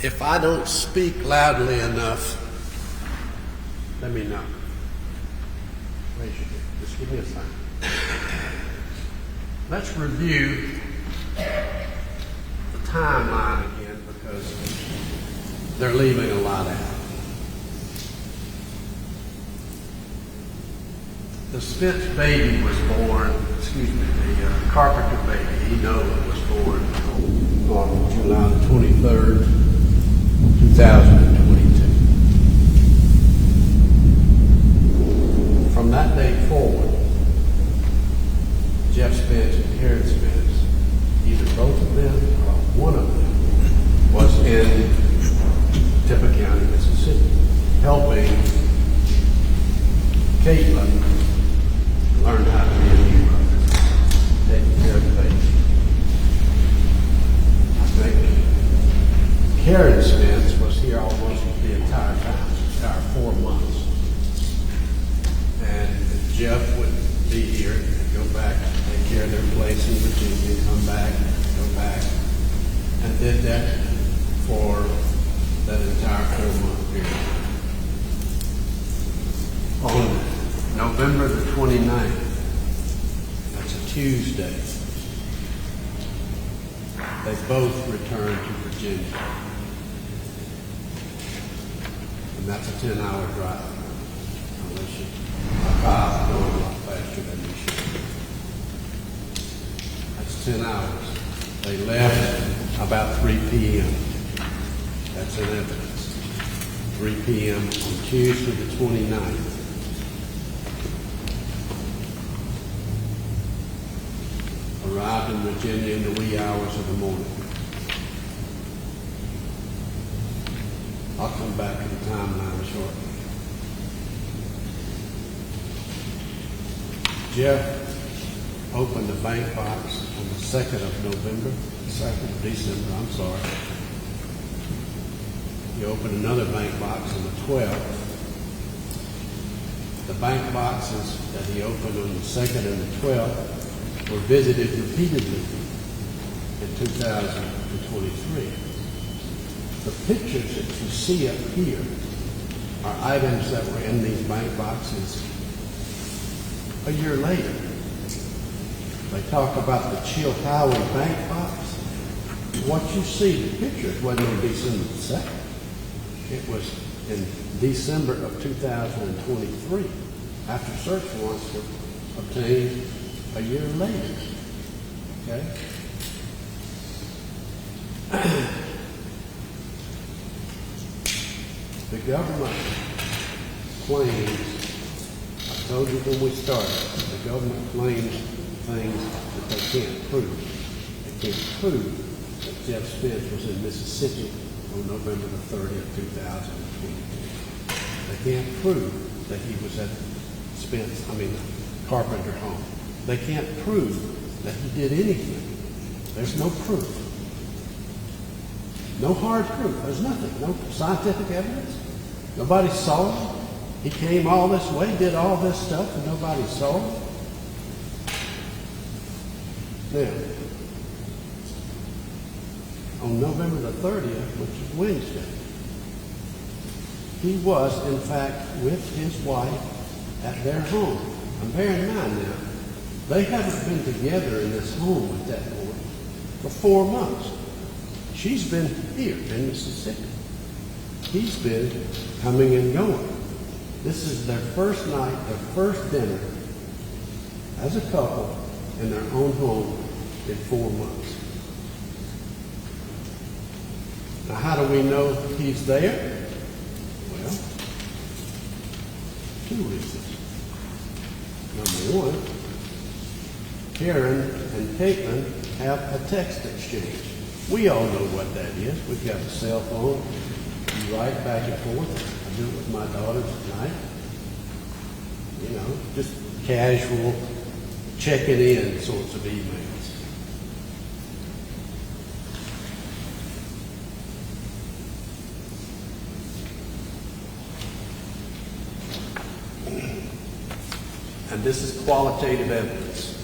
If I don't speak loudly enough, let me know. Raise your hand. Just give me a sign. Let's review the timeline again because they're leaving a lot out. The Spence baby was born, the Carpenter baby, Enola, was born on July the 23rd, 2022. From that day forward, Jeff Spence and Karen Spence, either both of them or one of them, was in Tippah County, Mississippi, helping Caitlyn learn how to be a new mother, taking care of the baby. I think Karen Spence was here almost the entire time, the entire 4 months. And Jeff would be here and go back, take care of their place in Virginia, come back, go back, and did that for that entire 4-month period. On November the 29th, that's a Tuesday, they both returned to Virginia. And that's a 10-hour drive. Unless you drive going a lot faster than you should. That's 10 hours. They left about 3 p.m. That's in evidence. 3 p.m. on Tuesday the 29th. Arrived in Virginia in the wee hours of the morning. I'll come back to the timeline shortly. Jeff opened the bank box on the 2nd of December, I'm sorry. He opened another bank box on the 12th. The bank boxes that he opened on the 2nd and the 12th were visited repeatedly in 2023. The pictures that you see up here are items that were in these bank boxes a year later. They talk about the Chilhowie bank box. What you see, the pictures wasn't on December the 2nd. It was in December of 2023, after search warrants were obtained a year later. Okay? The government claims, I told you when we started, the government claims things that they can't prove. They can't prove that Jeff Spence was in Mississippi on November the 30th, 2022. They can't prove that he was at Carpenter home. They can't prove that he did anything. There's no proof. No hard proof. There's nothing. No scientific evidence. Nobody saw him. He came all this way, did all this stuff, and nobody saw him. Now, on November the 30th, which is Wednesday, he was, in fact, with his wife at their home. And bear in mind now, they haven't been together in this home at that point for 4 months. She's been here in Mississippi. He's been coming and going. This is their first night, their first dinner as a couple in their own home in 4 months. Now, how do we know he's there? Well, 2 reasons. Number one, Karen and Caitlyn have a text exchange. We all know what that is. We've got a cell phone. You write back and forth. I do it with my daughters at night. You know, just casual, checking in sorts of emails. And this is qualitative evidence.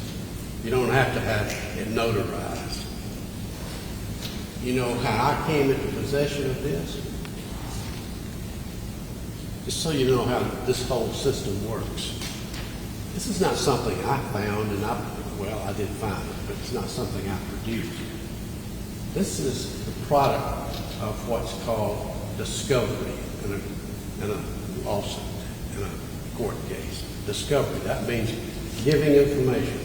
You don't have to have it notarized. You know how I came into possession of this? Just so you know how this whole system works. This is not something I found and I did find it, but it's not something I produced. This is the product of what's called discovery in a lawsuit, in a court case. Discovery, that means giving information.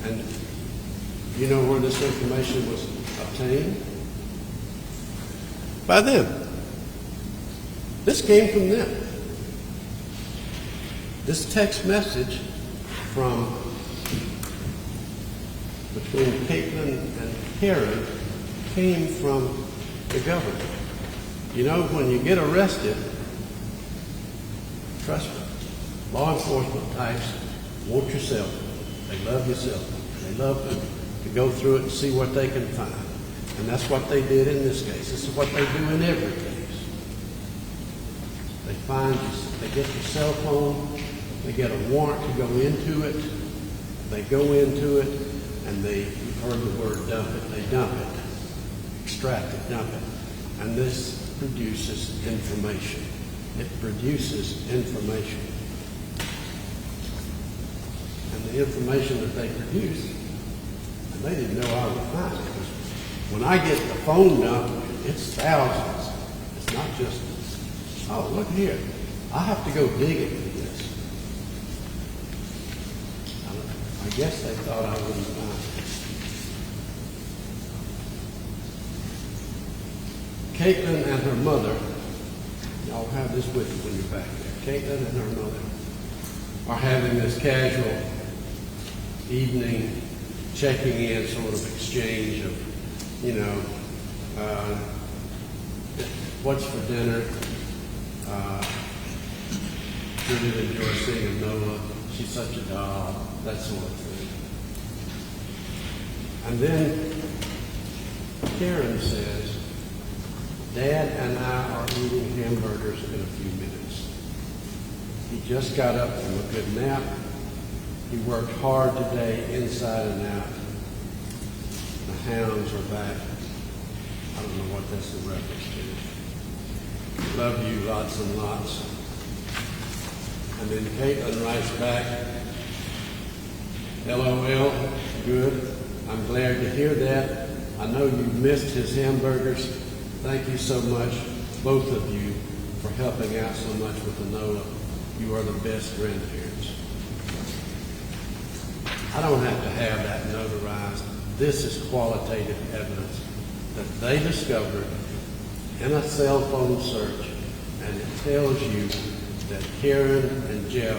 And you know where this information was obtained? By them. This came from them. This text message from between Caitlyn and Karen came from the government. You know, when you get arrested, trust me, law enforcement types want your cell phone. They love your cell phone. They love to go through it and see what they can find. And that's what they did in this case. This is what they do in every case. They get your cell phone, they get a warrant to go into it, they go into it, and you've heard the word dump it, they dump it, extract it, dump it. And this produces information. It produces information. And the information that they produce, and they didn't know I would find it. When I get the phone dump, it's thousands. It's not just, oh, look here. I have to go digging for this. I guess they thought I wouldn't find it. Caitlyn and her mother, y'all have this with you when you're back there. Caitlyn and her mother are having this casual evening checking in sort of exchange of, what's for dinner? Sure did enjoy seeing Noah. She's such a doll, that sort of thing. And then Karen says, Dad and I are eating hamburgers in a few minutes. He just got up from a good nap. He worked hard today, inside and out. The hounds are back. I don't know what that's in reference to. Love you lots and lots. And then Caitlyn writes back, LOL, good. I'm glad to hear that. I know you missed his hamburgers. Thank you so much, both of you, for helping out so much with the NOLA. You are the best grandparents. I don't have to have that notarized. This is qualitative evidence that they discovered in a cell phone search, and it tells you that Karen and Jeff,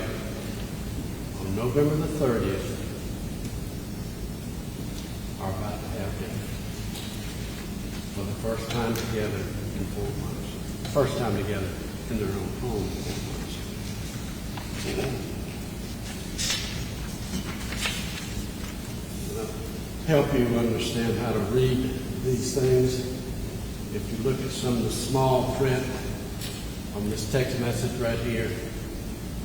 on November the 30th, are about to have dinner for the first time together in 4 months. First time together in their own home in 4 months. Help you understand how to read these things. If you look at some of the small print on this text message right here,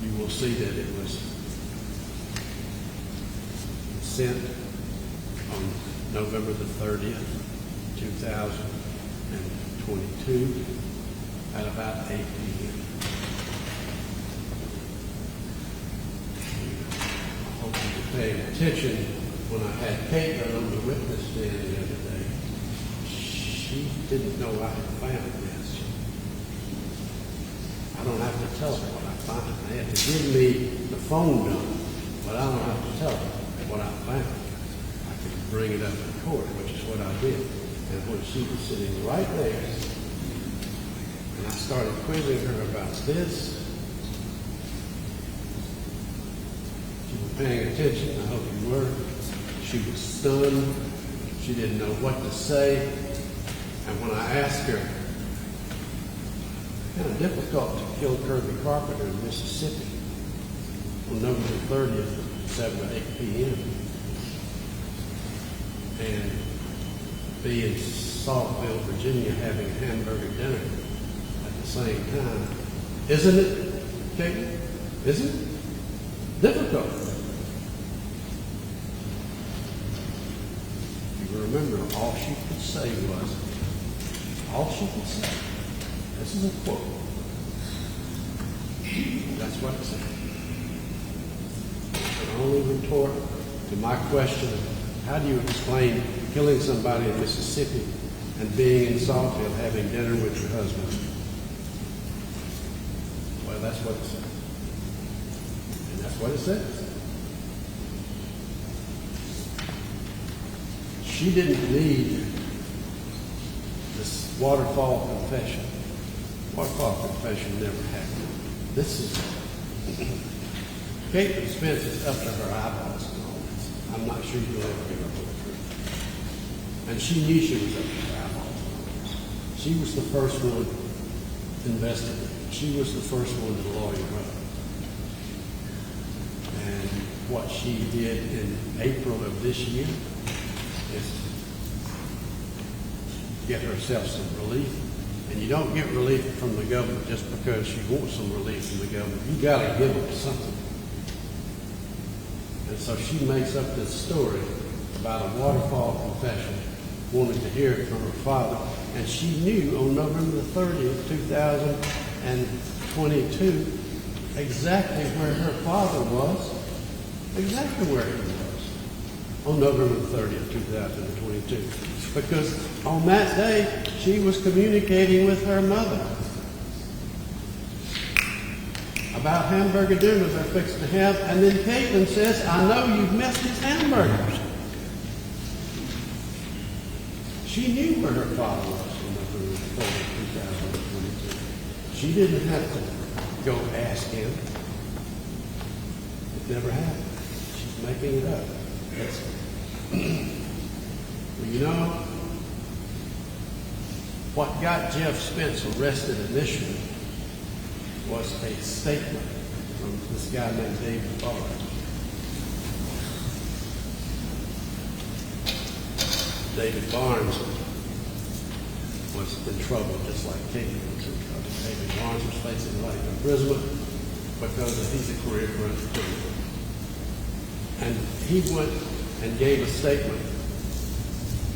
you will see that it was sent on November the 30th, 2022 at about 8 p.m. I hope you were paying attention when I had Caitlyn on the witness stand the other day. She didn't know I had found this. I don't have to tell her what I found. They have to give me the phone number, but I don't have to tell her what I found. I can bring it up in court, which is what I did. And when she was sitting right there, and I started quizzing her about this, she was paying attention. I hope you were. She was stunned. She didn't know what to say. And when I asked her, kind of difficult to kill Kirby Carpenter in Mississippi on November 30th at 7 or 8 p.m. and be in Saltville, Virginia having a hamburger dinner at the same time. Isn't it, Caitlyn? Isn't it? Difficult. You remember, all she could say was, this is a quote. That's what it said. The only retort to my question of how do you explain killing somebody in Mississippi and being in Saltville having dinner with your husband? Well, that's what it said. And that's what it says. She didn't need this waterfall confession. Waterfall confession never happened. This is Caitlyn Spence is up to her eyeballs in all this. I'm not sure you'll ever give her full truth. And she knew she was up to her eyeballs in all this. She was the first one investigating. She was the first one to lawyer up. And what she did in April of this year is get herself some relief. And you don't get relief from the government just because you want some relief from the government. You got to give them something. And so she makes up this story about a waterfall confession, wanted to hear it from her father. And she knew on November the 30th, 2022, exactly where her father was, exactly where he was on November the 30th, 2022. Because on that day, she was communicating with her mother about hamburger dinners they're fixing to have. And then Caitlyn says, I know you've missed his hamburgers. She knew where her father was on November the 30th, 2022. She didn't have to go ask him. It never happened. She's making it up. That's well, you know, what got Jeff Spence arrested initially was a statement from this guy named David Barnes. David Barnes was in trouble just like Caitlyn was in trouble. David Barnes was facing life imprisonment because he's a career criminal. And he went and gave a statement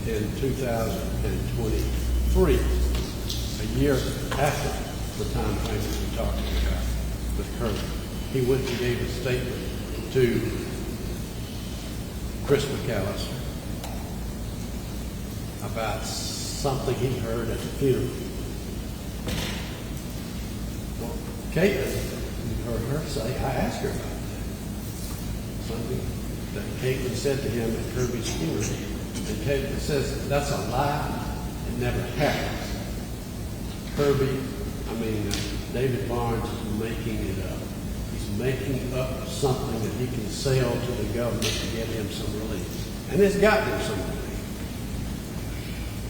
in 2023, a year after the time frame that we're talking about with Kirby. He went and gave a statement to Chris McAllister about something he heard at the funeral. Well, Caitlyn, you heard her say, I asked her about that. Something that Caitlyn said to him at Kirby's funeral. And Caitlyn says, that's a lie. It never happened. David Barnes is making it up. He's making up something that he can sell to the government to get him some relief. And it's got him some relief.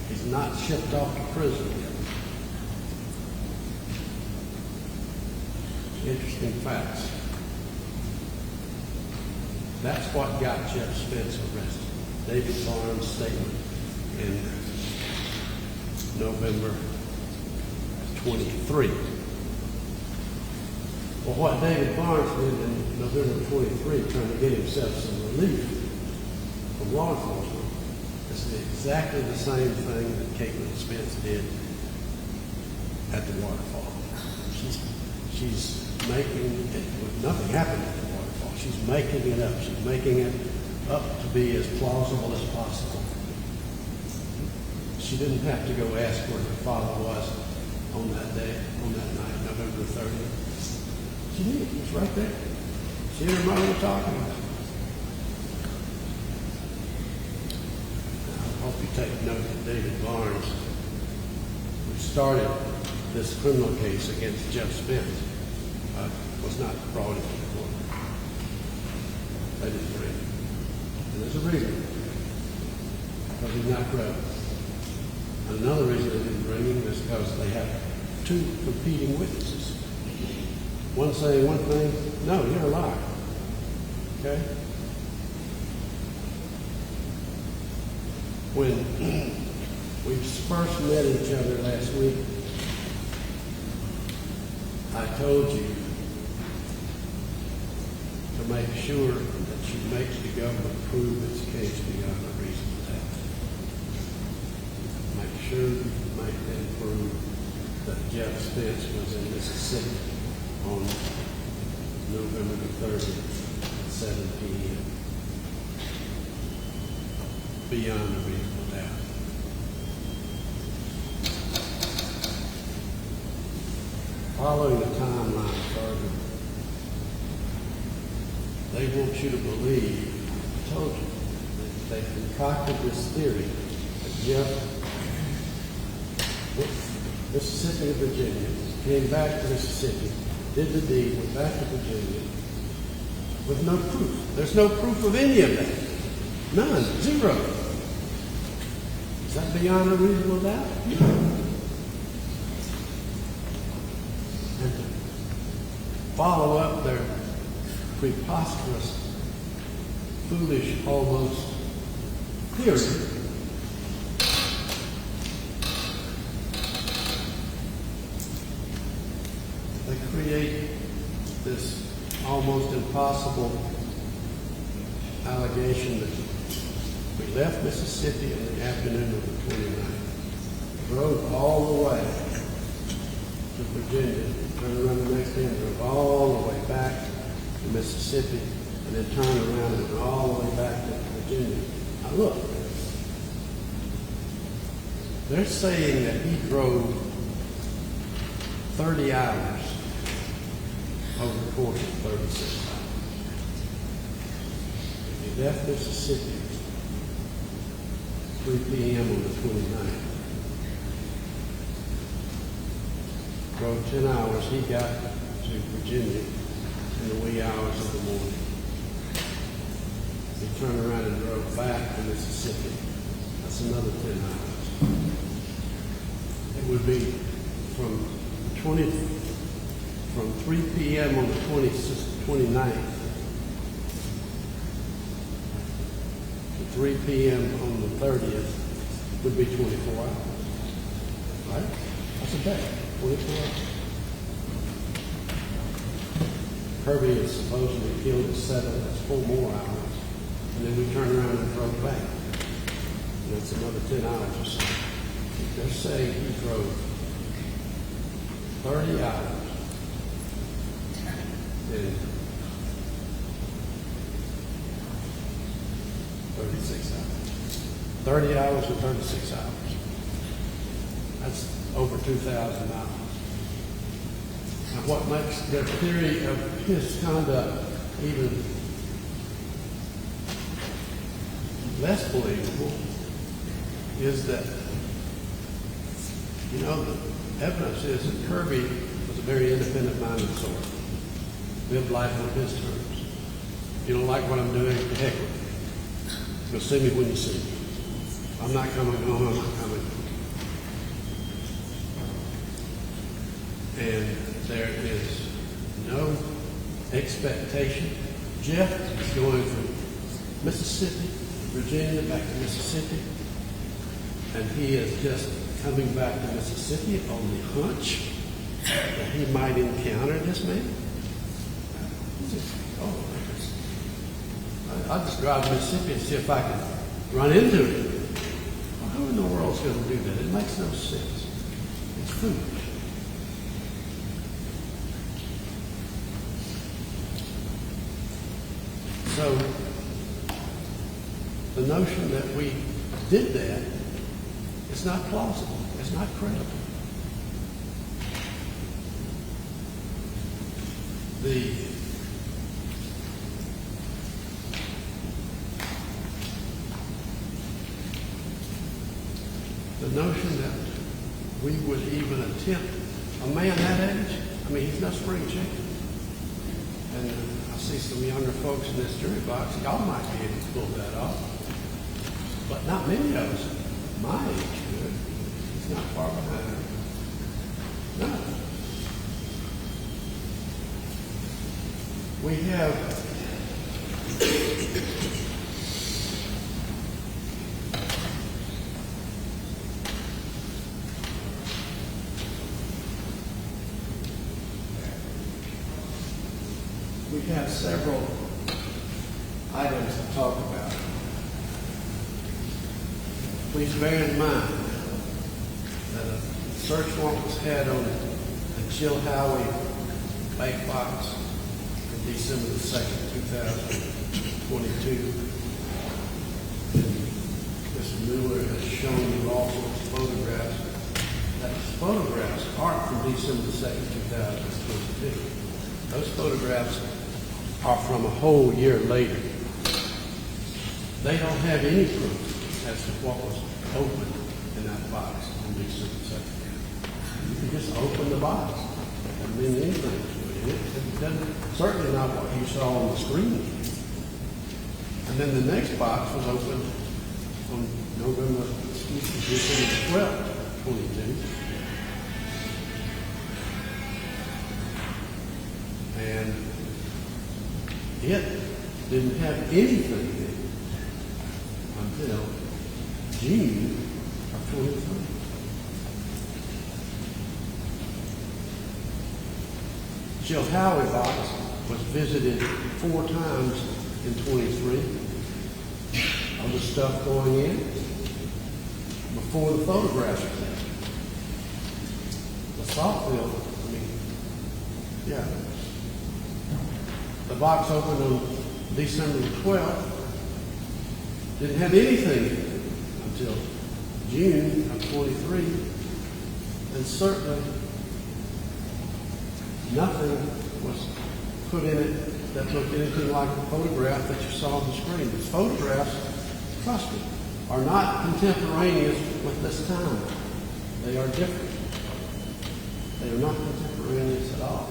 He's not shipped off to prison yet. Interesting facts. That's what got Jeff Spence arrested. David Barnes' statement in November 23. Well, what David Barnes did in November 23, trying to get himself some relief from law enforcement, is exactly the same thing that Caitlyn Spence did at the waterfall. She's making it, nothing happened at the waterfall. She's making it up. She's making it up to be as plausible as possible. She didn't have to go ask where her father was on that day, on that night, November 30th. She knew it was right there. She and her mother were talking about it. I hope you take note that David Barnes, who started this criminal case against Jeff Spence, was not brought into the court. They didn't bring him. And there's a reason. Because he's not credible. And another reason they didn't bring him is because they have two competing witnesses. One saying one thing, no, you're a liar. Okay? When we first met each other last week, I told you to make sure that you make the government prove its case beyond a reasonable doubt. sure you might then prove that Jeff Spence was in Mississippi on November the 30th at 7 p.m. beyond a reasonable doubt. Following the timeline further, they want you to believe, I told you, that they concocted this theory that Jeff went to Mississippi and Virginia, came back to Mississippi, did the deed, went back to Virginia, with no proof. There's no proof of any of that. None. Zero. Is that beyond a reasonable doubt? And to follow up their preposterous, foolish, almost theory, they create this almost impossible allegation that we left Mississippi in the afternoon of the 29th, drove all the way to Virginia, turned around the next day and drove all the way back to Mississippi, and then turned around and went all the way back to Virginia. Now look, they're saying that he drove 30 hours over the course of 36 hours. He left Mississippi 3 p.m. on the 29th. Drove 10 hours. He got to Virginia in the wee hours of the morning. He turned around and drove back to Mississippi. That's another 10 hours. It would be from 3 p.m. on the 29th to 3 p.m. on the 30th would be 24 hours. Right? That's a day. 24 hours. Kirby is supposedly killed at 7. That's 4 more hours. And then we turned around and drove back. And that's another 10 hours or so. They're saying he drove 30 hours in 36 hours. 30 hours and 36 hours. That's over 2,000 hours. Now, what makes their theory of his conduct even less believable is that, you know, the evidence is that Kirby was a very independent-minded sort. Lived life on his terms. If you don't like what I'm doing, heck with it. You'll see me when you see me. I'm not coming home, I'm not coming home. And there is no expectation. Jeff is going from Mississippi, Virginia, back to Mississippi, and he is just coming back to Mississippi on the hunch that he might encounter this man. I'll just drive to Mississippi and see if I can run into him. Well, who in the world is going to do that? It makes no sense. It's foolish. So, the notion that we did that is not plausible. It's not credible. The notion that we would even attempt a man that age, I mean, he's no spring chicken. And I see some younger folks in this jury box, y'all might be able to pull that off. But not many of us my age could. It's not far behind. No. We have several items to talk about. Please bear in mind that a search warrant was had on the Jill Howie bank box on December the 2nd, 2022. And Mr. Mueller has shown you all sorts of photographs. Those photographs aren't from December the 2nd, 2022. Those photographs are from a whole year later. They don't have any proof as to what was open in that box on December 2nd. You can just open the box. It doesn't mean anything to it. It doesn't, certainly not what you saw on the screen. And then the next box was opened on December 12th, 22. And it didn't have anything in it until June of 23. Jill Howie box was visited 4 times in 23. Other stuff going in before the photographs were taken. The Saltville, the box opened on December the 12th. Didn't have anything in it until June of 23, and certainly nothing was put in it that looked anything like the photograph that you saw on the screen. These photographs, trust me, are not contemporaneous with this time. They are different. They are not contemporaneous at all.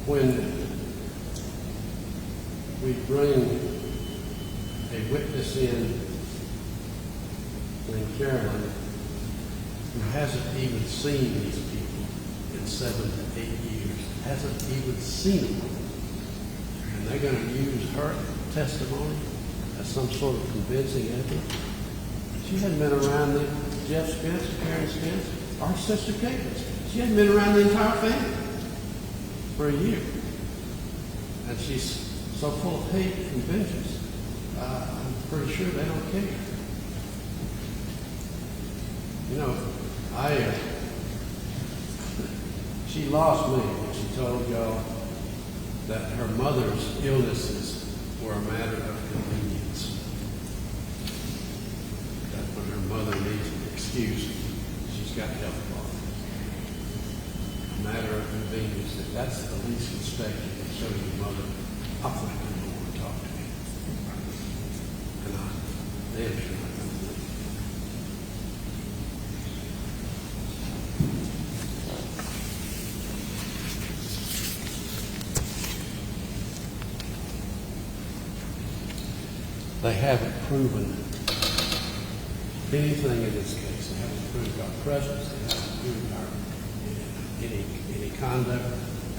When we bring a witness in, Caitlyn, who hasn't even seen these people in 7 to 8 years, hasn't even seen them, and they're going to use her testimony as some sort of convincing evidence. She hadn't been around Jeff Spence, Karen Spence, our sister Caitlyn Spence. She hadn't been around the entire family for a year. And she's so full of hate and vengeance, I'm pretty sure they don't care. You know, she lost me when she told y'all that her mother's illnesses were a matter of convenience. That when her mother needs an excuse, she's got health problems. A matter of convenience. If that's the least respect you can show your mother, I think you don't want to talk to me. And I'm damn sure I don't believe it. They haven't proven anything in this case. They haven't proved our presence. They haven't proved our any conduct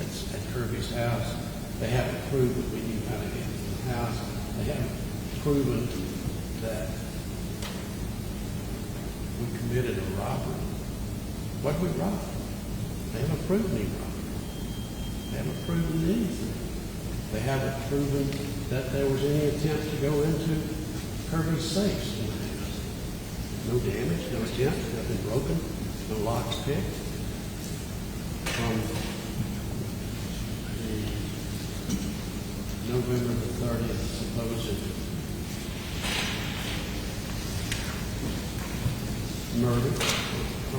at Kirby's house. They haven't proved that we knew how to get into the house. They haven't proven that we committed a robbery. What did we rob? They haven't proven any robbery. They haven't proven anything. They haven't proven that there was any attempt to go into Kirby's safes in the house. No damage, no attempt, nothing broken, no locks picked. From the November the 30th supposed murder,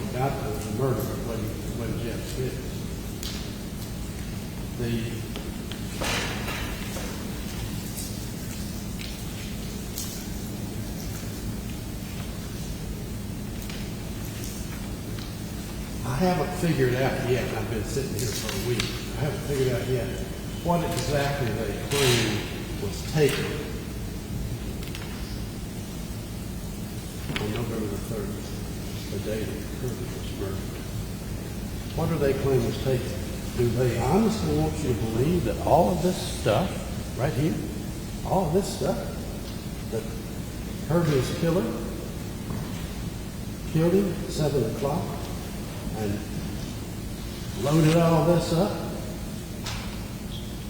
about the murder when Jeff Spence. I haven't figured out yet, I've been sitting here for a week, I haven't figured out yet what exactly they claim was taken on November the 30th, the day that Kirby was murdered. What do they claim was taken? Do they honestly want you to believe that all of this stuff, right here, all of this stuff, that Kirby's killer killed him at 7 o'clock, and loaded all this up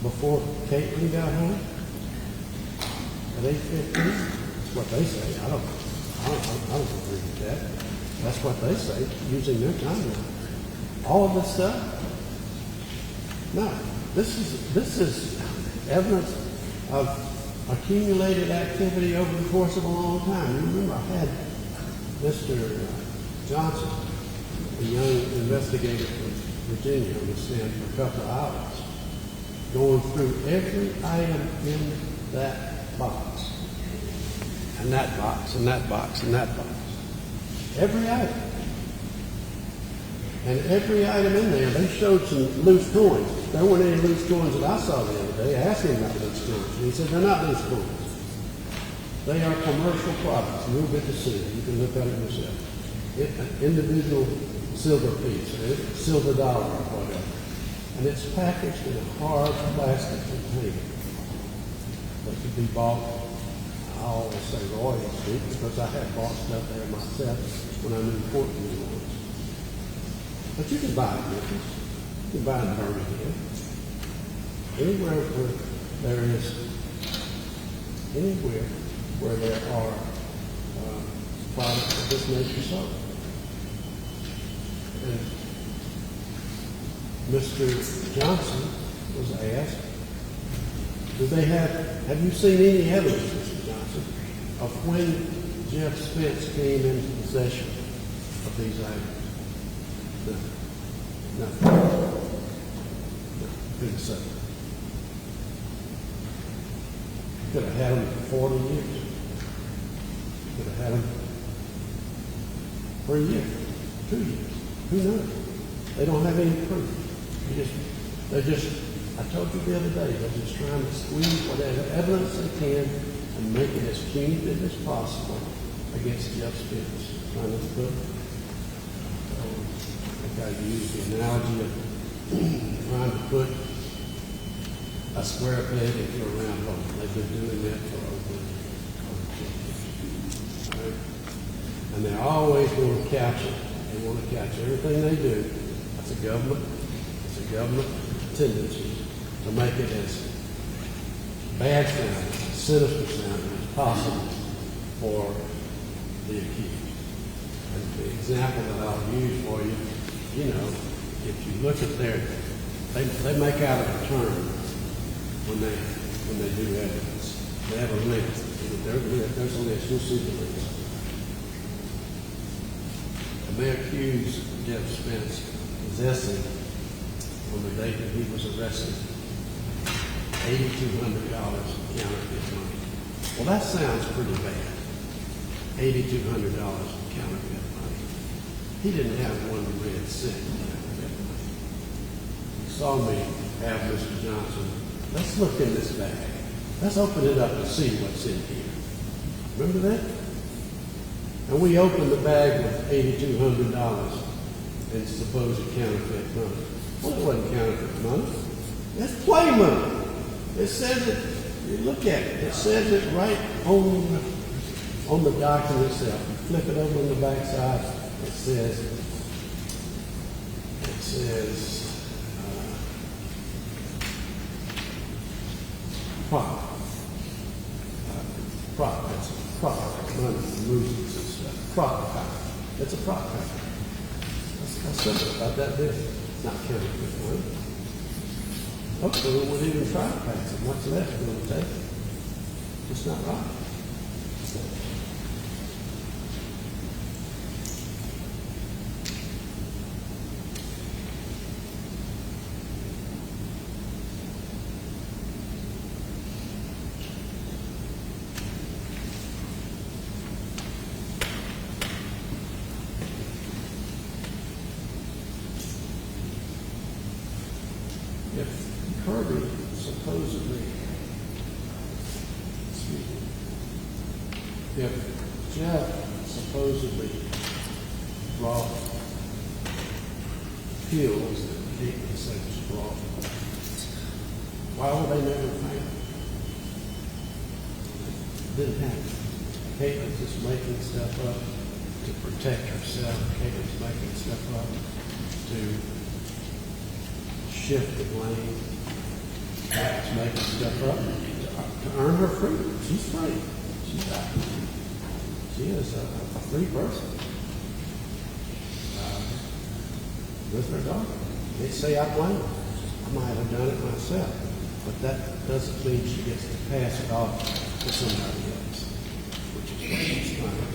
before Caitlyn got home at 8:15? That's what they say. I don't agree with that. That's what they say, using their timeline. All of this stuff? No. This is evidence of accumulated activity over the course of a long time. You remember I had Mr. Johnson, a young investigator from Virginia, on the stand for a couple of hours, going through every item in that box, and that box, and that box, and that box. Every item. And every item in there, they showed some loose coins. There weren't any loose coins that I saw the other day. I asked him about loose coins, and he said they're not loose coins. They are commercial products. You'll get to see it. You can look at it yourself. An individual silver piece, or silver dollar, or whatever. And it's packaged in a hard plastic container. But to be bought, I always say royalty, because I have bought stuff there myself when I'm in Portland once. But you can buy it in Memphis. You can buy it in Birmingham. Anywhere where there are products of this nature sold. And Mr. Johnson was asked, have you seen any evidence, Mr. Johnson, of when Jeff Spence came into possession of these items? Nothing. No, couldn't say. Could have had them for 40 years. Could have had them for a year, 2 years. Who knows? They don't have any proof. I told you the other day, they're just trying to squeeze whatever evidence they can and make it as punitive as possible against Jeff Spence. Trying to put, I use the analogy of trying to put a square peg into a round hole. They've been doing that for over 10 years. Right? And they always want to catch it. They want to catch everything they do. It's a government tendency to make it as bad sounding, sinister sounding as possible for the accused. And the example that I'll use for you, if you look at they make out a return when they do evidence. They have a list. There's a list. You'll see the list. And they accuse Jeff Spence of possessing, on the day that he was arrested, $8,200 in counterfeit money. Well, that sounds pretty bad. $8,200 in counterfeit money. He didn't have one red cent in counterfeit money. He saw me have Mr. Johnson. Let's look in this bag. Let's open it up and see what's in here. Remember that? And we opened the bag with $8,200 in supposed counterfeit money. Well, it wasn't counterfeit money. That's play money. It says it, you look at it, it says it right on the document itself. You flip it over on the back side, it says prop. That's a prop. Money, movies and stuff. Prop pack. It's a prop pack. That's simple about that bit. It's not counterfeit money. Hopefully we wouldn't even try to pass it. What's left we're going to take it. It's not right. If Jeff supposedly brought pills that Caitlyn said was brought, why would they never find it? It didn't happen. Caitlyn's just making stuff up to protect herself. Caitlyn's making stuff up to shift the blame. Caitlyn's making stuff up to earn her freedom. She's free. She's out. She is a free person with her daughter. They say I blame her. I might have done it myself, but that doesn't mean she gets to pass it off to somebody else, which is what she's trying to do.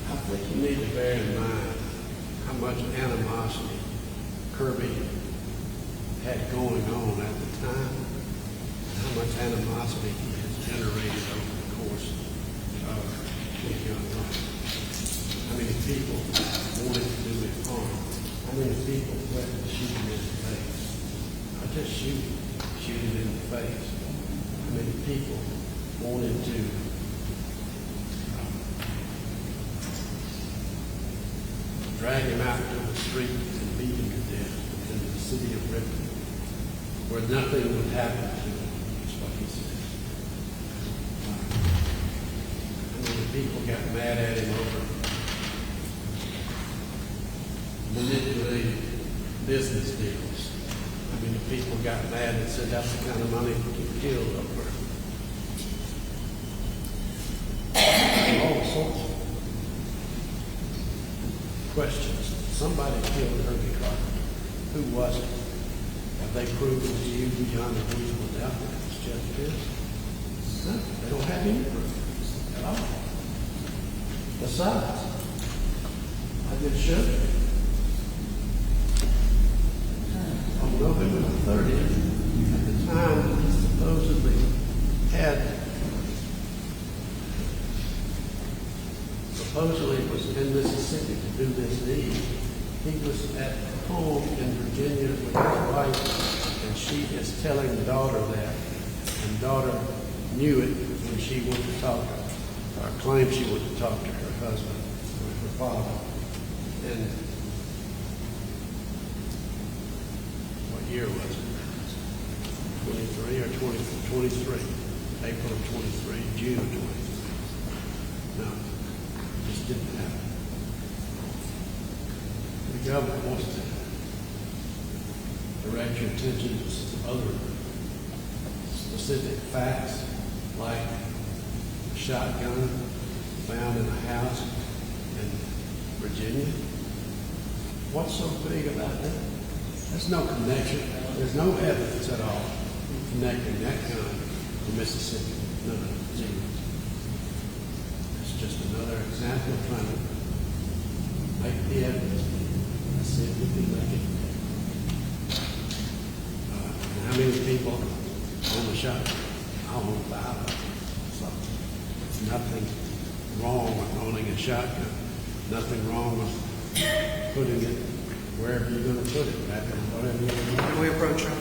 I think you need to bear in mind how much animosity Kirby had going on at the time, and how much animosity he has generated over the course of his young life. How many people wanted to do him harm? How many people threatened to shoot him in the face? Not just shoot him in the face. How many people wanted to drag him out to the street and beat him to death in the city of Ripon, where nothing would happen to him, is what he said. And when people got mad at him over manipulated business deals, I mean, the people got mad and said that's the kind of money to get killed over. All sorts of questions. Somebody killed Herbie Carter. Who was it? Have they proven to you beyond a reasonable doubt that it was Jeff Spence? No, they don't have any proof at all. Besides, I did show you. On November the 30th, at the time he supposedly was in Mississippi to do this deed. He was at home in Virginia with his wife, and she is telling the daughter that, and daughter knew it when she went to talk to her, or claimed she went to talk to her husband, or her father. And what year was it? 23 or 23? April of 23, June of 23. No, it just didn't happen. The government wants to direct your attention to some other specific facts, like a shotgun found in a house in Virginia. What's so big about that? There's no connection. There's no evidence at all connecting that gun to Mississippi. None. Zero. It's just another example of trying to make the evidence. Let's see if we can make it. And how many people own a shotgun? I own 5 of them. So there's nothing wrong with owning a shotgun. Nothing wrong with putting it wherever you're going to put it, back in whatever you're going to do. We approach her.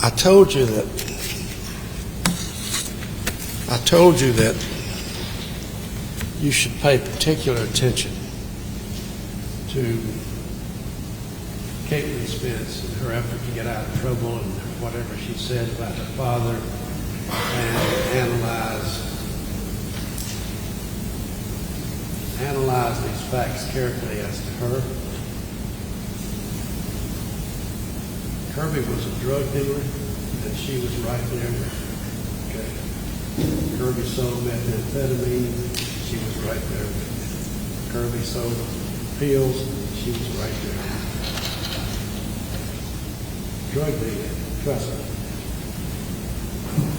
I told you that you should pay particular attention to Caitlyn Spence and her effort to get out of trouble and whatever she said about her father, and analyze these facts carefully as to her. Kirby was a drug dealer, and she was right there with her. Okay. Kirby sold methamphetamine, she was right there with him. Kirby sold pills, she was right there. Drug dealer, trust me.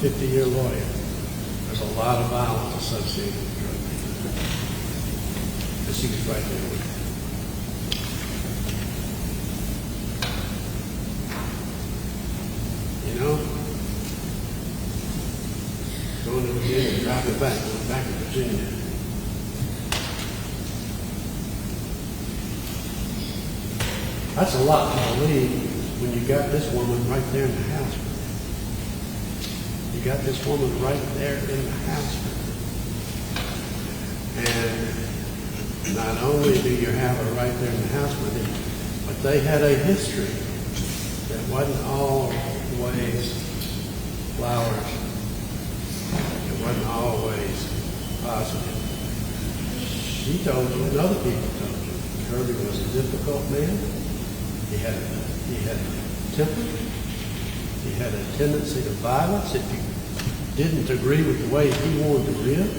50-year lawyer. There's a lot of violence associated with drug dealing. And she was right there with him. You know, going to Virginia, driving back to Virginia. That's a lot to believe when you got this woman right there in the house. You got this woman right there in the house. And not only do you have her right there in the house with you, but they had a history that wasn't always flowers. It wasn't always positive. She told you, and other people told you, Kirby was a difficult man. He had temper. He had a tendency to violence. If you didn't agree with the way he wanted to live,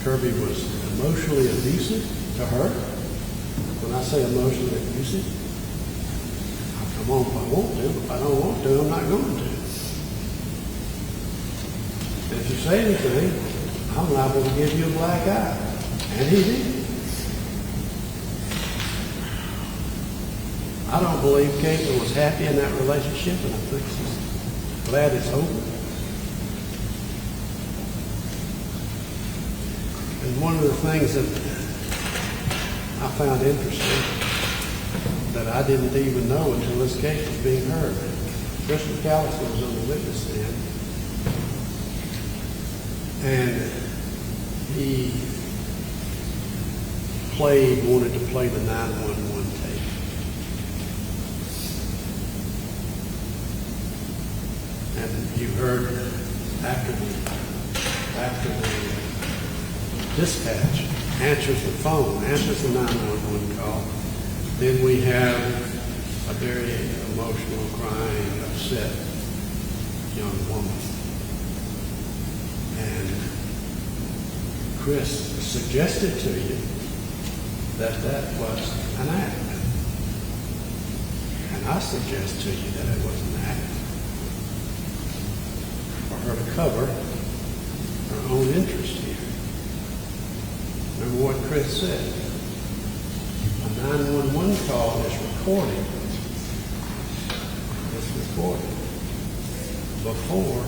Kirby was emotionally abusive to her. When I say emotionally abusive, I'll come on if I want to. If I don't want to, I'm not going to. And if you say anything, I'm liable to give you a black eye. And he did. I don't believe Caitlyn was happy in that relationship, and I think she's glad it's over. And one of the things that I found interesting that I didn't even know until this case was being heard, Chris McAllister was on the witness stand, and he wanted to play the 911 tape. And you heard after the dispatch answers the phone, answers the 911 call, then we have a very emotional, crying, upset young woman. And Chris suggested to you that was an act. And I suggest to you that it was an act for her to cover her own interest here. Remember what Chris said. A 911 call is recorded. It's recorded before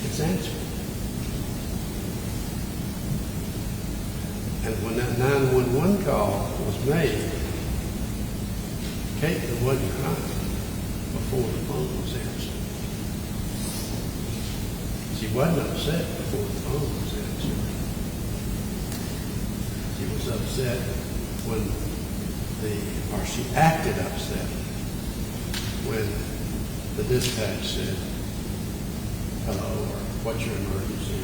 it's answered. And when that 911 call was made, Caitlyn wasn't crying before the phone was answered. She wasn't upset before the phone was answered. She was upset when she acted upset when the dispatch said, hello, or what's your emergency?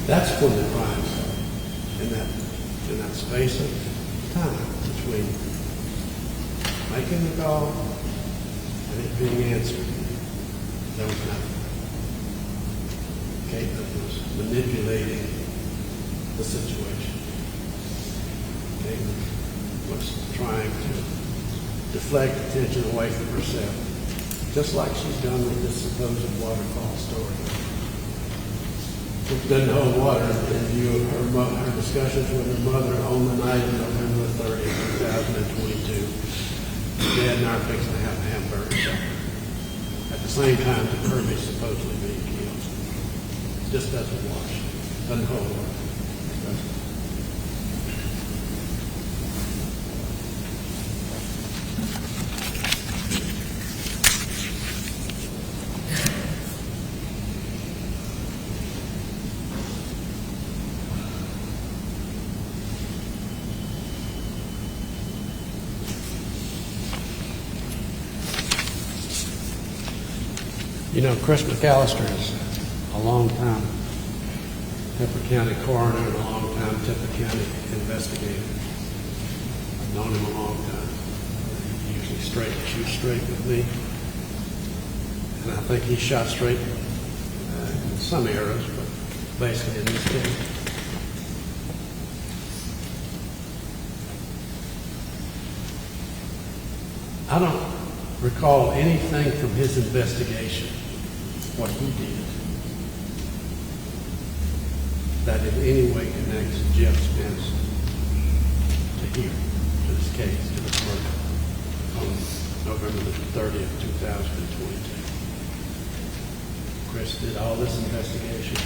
That's when the crime started. In that space of time between making the call and it being answered, there was nothing. Caitlyn was manipulating the situation. Caitlyn was trying to deflect attention away from herself, just like she's done with this supposed waterfall story. It doesn't hold water in view of her discussions with her mother on the night of November 30th, 2022. Dad and I are fixing to have a hamburger supper at the same time that Kirby's supposedly being killed. It just doesn't wash. Doesn't hold water. You know, Chris McAllister is a long-time Temple County coroner and a long-time Temple County investigator. I've known him a long time. He usually shoots straight with me. And I think he shot straight in some areas, but basically in this case. I don't recall anything from his investigation, what he did, that in any way connects Jeff Spence to here, to this case, to this murder on November the 30th, 2022. Chris did all this investigation,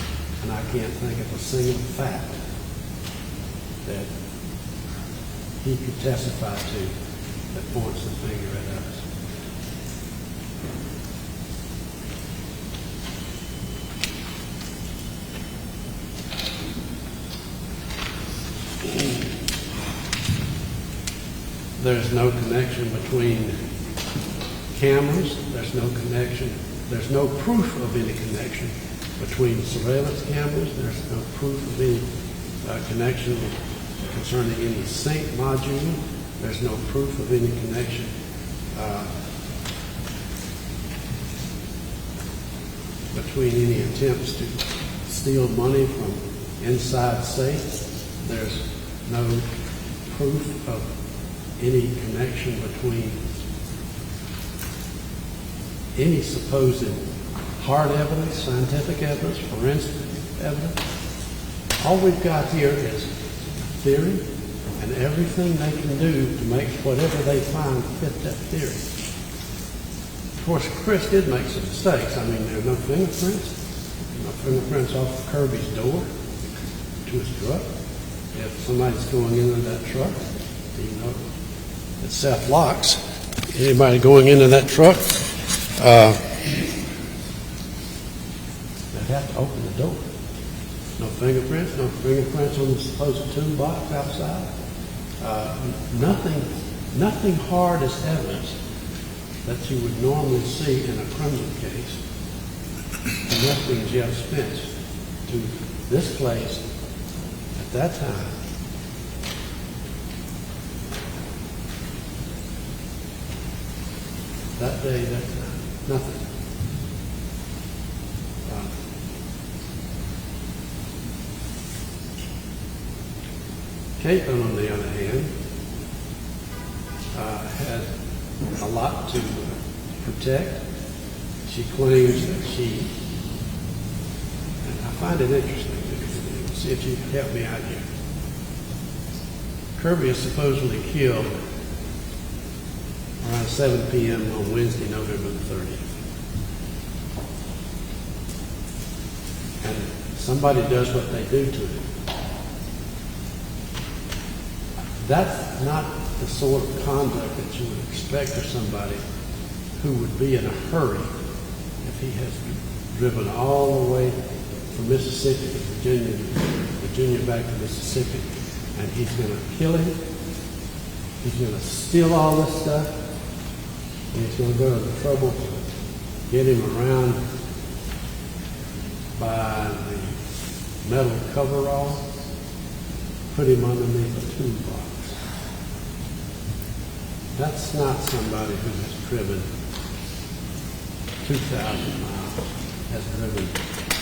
and I can't think of a single fact that he could testify to that points the finger at us. There's no connection between cameras. There's no connection. There's no proof of any connection between surveillance cameras. There's no proof of any connection concerning any sync module. There's no proof of any connection between any attempts to steal money from inside safes. There's no proof of any connection between any supposed hard evidence, scientific evidence, forensic evidence. All we've got here is theory and everything they can do to make whatever they find fit that theory. Of course, Chris did make some mistakes. I mean, there are no fingerprints. No fingerprints off of Kirby's door to his truck. If somebody's going into that truck, even though it self-locks, anybody going into that truck, they'd have to open the door. No fingerprints on the supposed toolbox outside. Nothing hard as evidence that you would normally see in a criminal case connecting Jeff Spence to this place at that time. That day, that time, nothing. Caitlyn, on the other hand, had a lot to protect. She claims that and I find it interesting, see if you can help me out here. Kirby is supposedly killed around 7 p.m. on Wednesday, November the 30th. And somebody does what they do to him. That's not the sort of conduct that you would expect of somebody who would be in a hurry if he has driven all the way from Mississippi to Virginia back to Mississippi, and he's going to kill him. He's going to steal all this stuff, and he's going to go to the trouble to get him around by the metal coverall, put him underneath a toolbox. That's not somebody who has driven 2,000 miles, has driven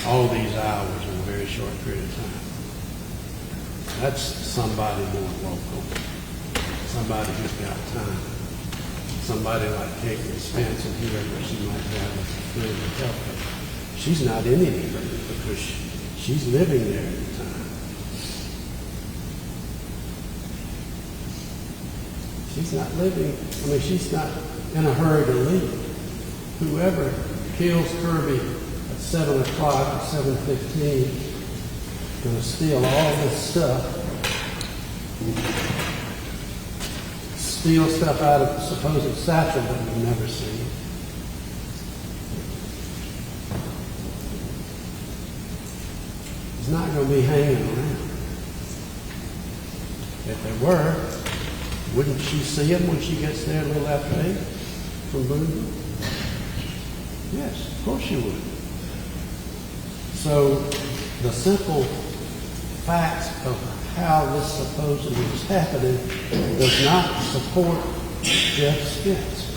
all these hours in a very short period of time. That's somebody more local, somebody who's got time, somebody like Jeffrey Spence and whoever she might have as a friend to help her. She's not in any hurry because she's living there at the time. She's not living, she's not in a hurry to leave. Whoever kills Kirby at 7 o'clock or 7:15 is going to steal all this stuff, steal stuff out of the supposed satchel that we've never seen. He's not going to be hanging around. If they were, wouldn't she see him when she gets there a little after 8 from Boone? Yes, of course you would. So the simple facts of how this supposedly is happening does not support Jeff Spence.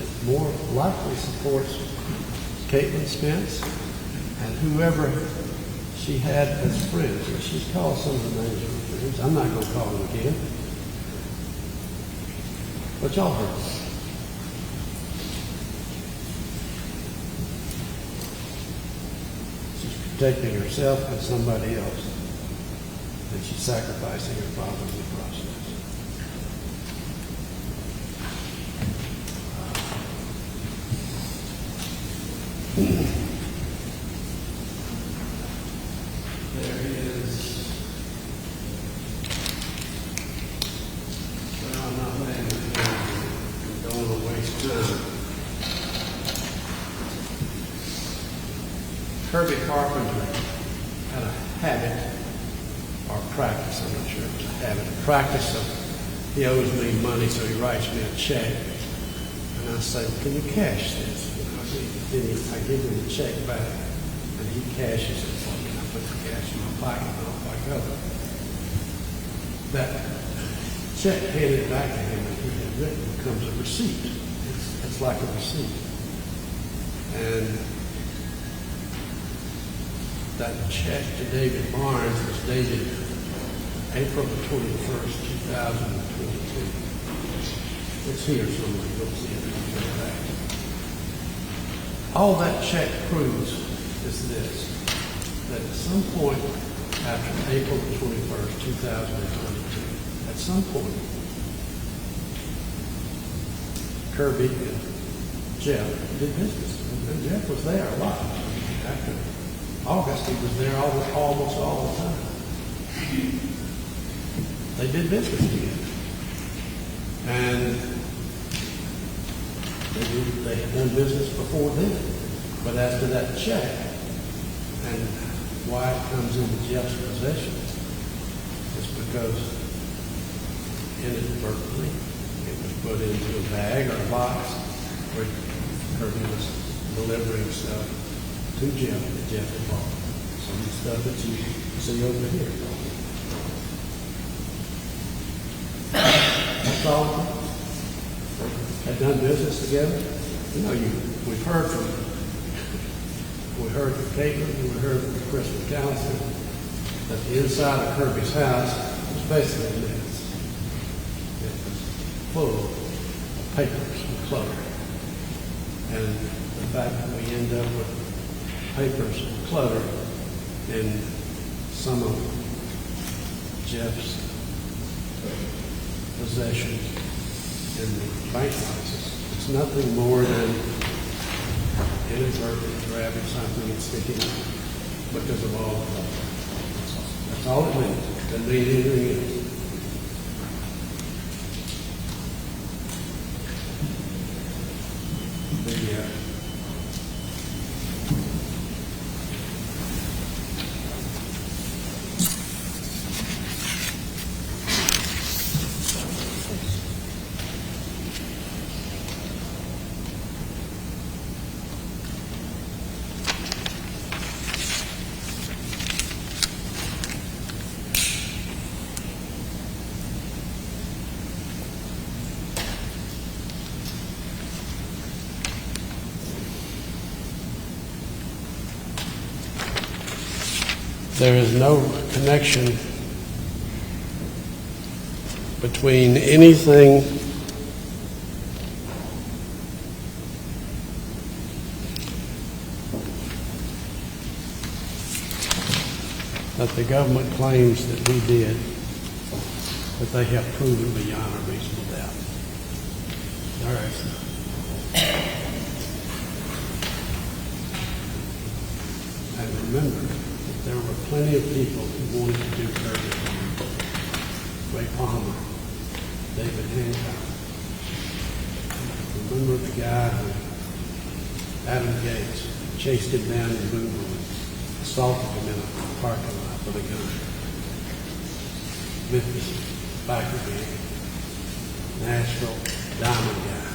It more likely supports Caitlyn Spence and whoever she had as friends. And she's called some of the names of her friends. I'm not going to call them again. But y'all heard it. She's protecting herself and somebody else. And she's sacrificing her father in the process. There he is. Well, I'm not laying it down. I don't want to waste time. Kirby Carpenter had a habit or practice, I'm not sure it was a habit, a practice of he owes me money, so he writes me a check. And I say, can you cash this? Then I give him the check back, and he cashes it for me. And I put the cash in my pocket, and off I go. That check handed back to him that he had written becomes a receipt. It's like a receipt. And that check to David Barnes was dated April the 21st, 2022. It's here somewhere. You'll see it in the back. All that check proves is this, that at some point after April the 21st, 2022, at some point, Kirby and Jeff did business. And Jeff was there a lot. After August, he was there almost all the time. They did business together. And they had done business before then. But as to that check and why it comes into Jeff's possession, it's because inadvertently it was put into a bag or a box where Kirby was delivering stuff to Jeff that Jeff had bought. Some of the stuff that you see over here. That's all. Had done business together. You know, we've heard from Caitlyn, we heard from Chris McAllister that the inside of Kirby's house was basically a mess. It was full of papers and clutter. And the fact that we end up with papers and clutter in some of Jeff's possessions in the bank boxes. It's nothing more than inadvertently grabbing something and sticking it because of all of that. That's all it means. It doesn't mean anything else. There is no connection between anything that the government claims that we did that they have proven beyond a reasonable doubt. There is none. And remember, there were plenty of people who wanted to do Kirby. Ray Palmer, David Hancock. Remember the guy who, Adam Gates, chased him down in Boonville and assaulted him in a parking lot with a gun. Memphis biker gang, Nashville diamond guy.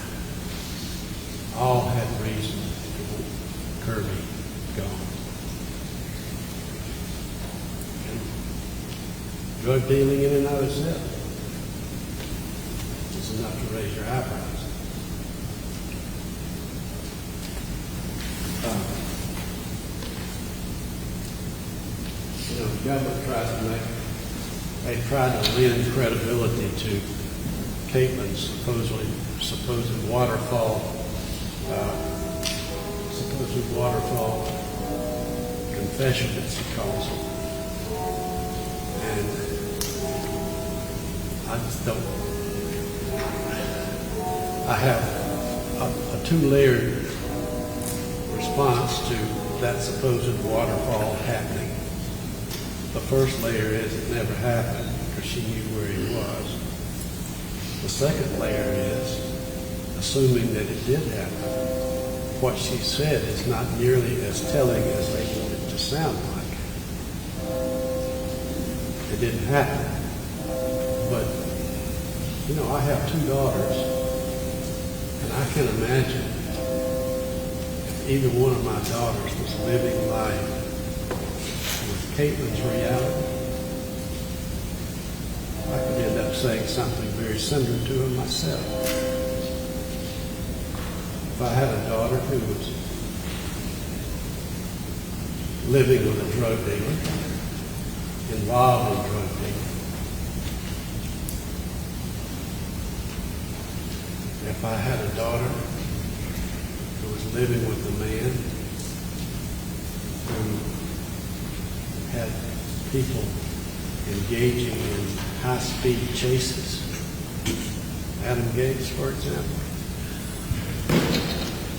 All had reason to topsy-turvy gone. And drug dealing in and of itself is enough to raise your eyebrows. The government tries to they try to lend credibility to Caitlyn's supposed waterfall confession, as she calls it. And I just don't. I have a two-layered response to that supposed waterfall happening. The first layer is it never happened because she knew where he was. The second layer is assuming that it did happen. What she said is not nearly as telling as they want it to sound like. It didn't happen. But, I have two daughters, and I can imagine if either one of my daughters was living life Caitlyn's reality, I could end up saying something very similar to her myself. If I had a daughter who was living with a drug dealer, involved in drug dealing, if I had a daughter who was living with a man who had people engaging in high-speed chases. Adam Gates, for example,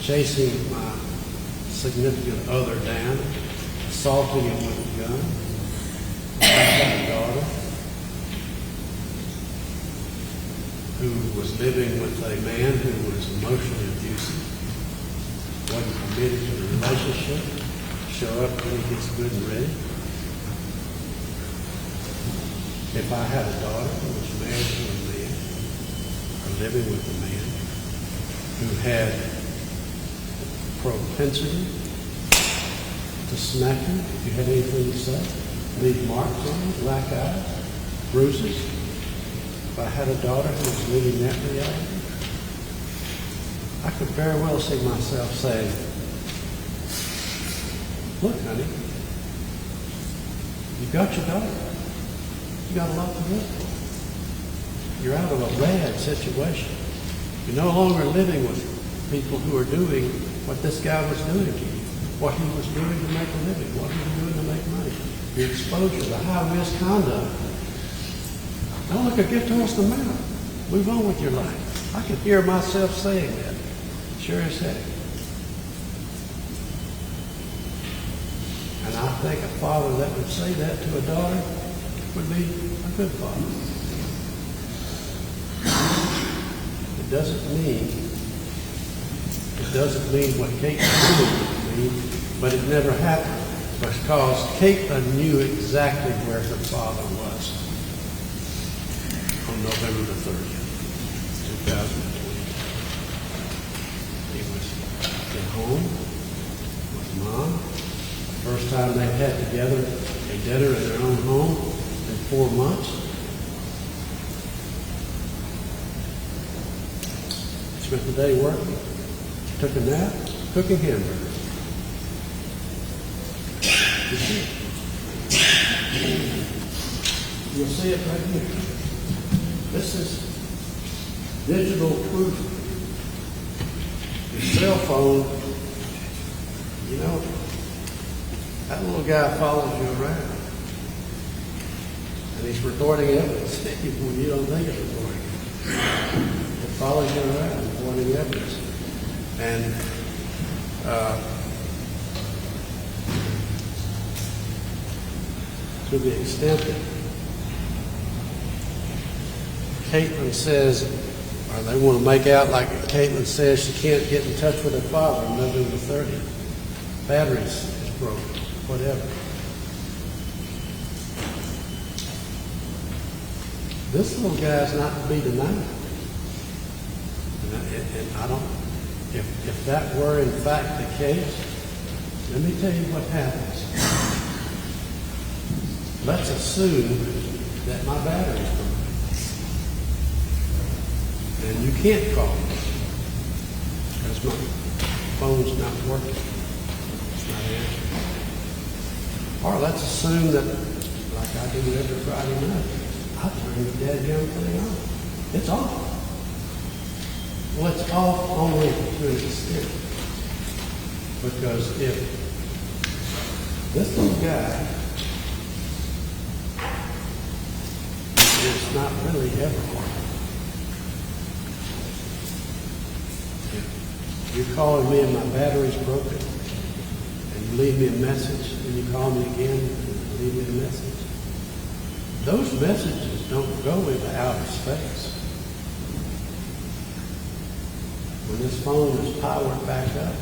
chasing my significant other down, assaulting him with a gun. I had a daughter who was living with a man who was emotionally abusive, wasn't committed to the relationship, show up when he gets good and ready. If I had a daughter who was married to a man, or living with a man, who had propensity to smack you if you had anything to say, leave marks on you, black eyes, bruises. If I had a daughter who was living that reality, I could very well see myself saying, look, honey, you got your daughter. You got a lot to live for. You're out of a bad situation. You're no longer living with people who are doing what this guy was doing to you, what he was doing to make a living, what he was doing to make money. Your exposure to high-risk conduct. Now look, get towards the mouth. Move on with your life. I can hear myself saying that. Sure as heck. And I think a father that would say that to a daughter would be a good father. It doesn't mean what Caitlyn would mean, but it never happened because Caitlyn knew exactly where her father was on November the 30th, 2020. He was at home with Mom. The first time they had together a dinner in their own home in 4 months. Spent the day working, took a nap, cooking hamburgers. You'll see it right here. This is digital proof. Your cell phone, that little guy follows you around. And he's recording evidence when you don't think it's recording. It follows you around, recording evidence. And to the extent that Caitlyn says, or they want to make out like Caitlyn says she can't get in touch with her father on November 30th. Batteries is broken, whatever. This little guy's not to be denied. And I don't, if that were in fact the case, Let me tell you what happens. Let's assume that my battery's broken. And you can't call me because my phone's not working. It's not answering. Or let's assume that, like I do every Friday night, I turn the dadgum thing on. It's off. Well, it's off only to an extent. Because if this little guy is not really everywhere, if you're calling me and my battery's broken, and you leave me a message, and you call me again and leave me a message, those messages don't go into outer space. When this phone is powered back up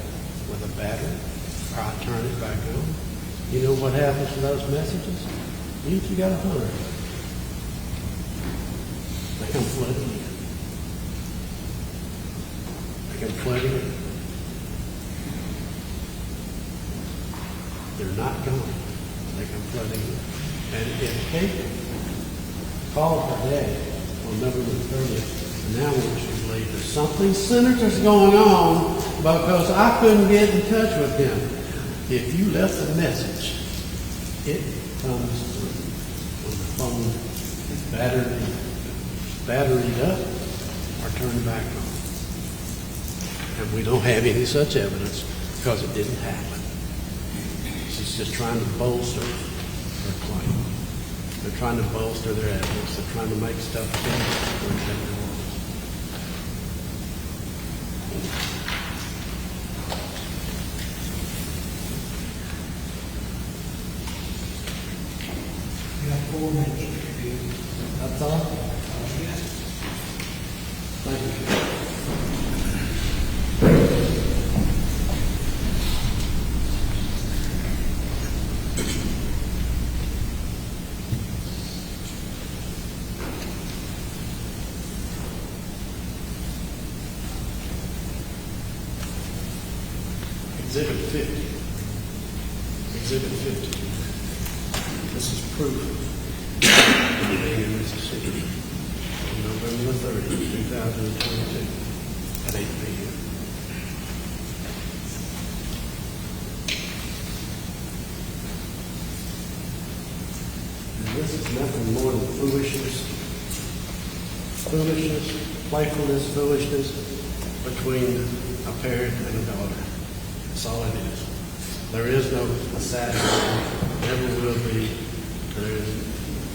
with a battery, or I turn it back on, you know what happens to those messages? You got 100. They come flooding in. They come flooding in. They're not gone. They come flooding in. And if Caitlyn called her dad on November 30th, and now when she believed there's something sinister's going on because I couldn't get in touch with him. If you left a message, it comes through when the phone is batteried up or turned back on. And we don't have any such evidence because it didn't happen. She's just trying to bolster her claim. They're trying to bolster their evidence. They're trying to make stuff better. That's all? Thank you. Exhibit 50. Exhibit 50. This is proof. In Mississippi, on November 30, 2022, at 8 p.m. And this is nothing more than foolishness, playfulness, foolishness between a parent and a daughter. That's all it is. There is no assassination, never will be. There is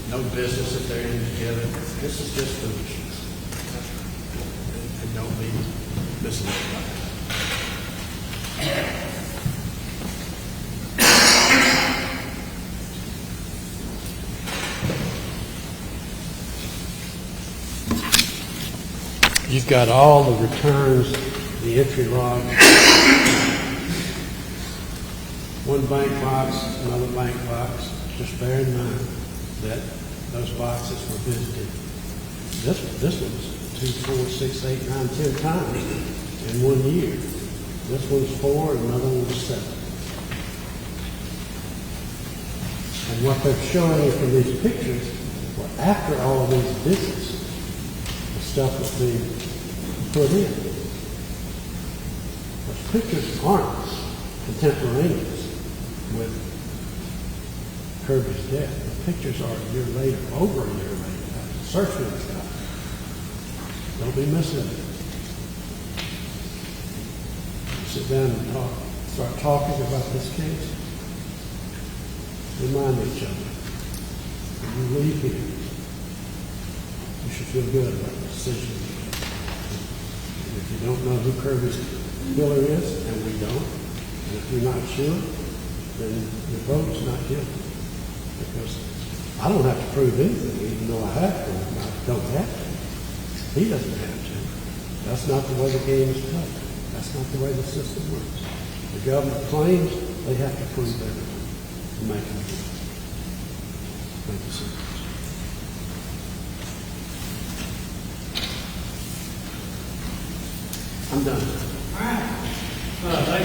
no business if they're in together. This is just foolishness. And don't be misled by it. You've got all the returns, the entry log. One bank box, another bank box. Just bear in mind that those boxes were visited. This one's 2, 4, 6, 8, 9, 10 times in 1 year. This one's 4 and another one's 7. And what they're showing you from these pictures, well, after all of these visits, the stuff was being put in. Those pictures aren't contemporaneous with Kirby's death. The pictures are a year later, over a year later. Search for this guy. Don't be missing it. Sit down and start talking about this case. Remind each other. When you leave here, you should feel good about the decision. And if you don't know who Kirby's killer is, and we don't, and if you're not sure, then your vote's not guilty. Because I don't have to prove anything, even though I have to. I don't have to. He doesn't have to. That's not the way the game is played. That's not the way the system works. The government claims they have to prove everything to make them do it. Thank you, sir. I'm done. All right.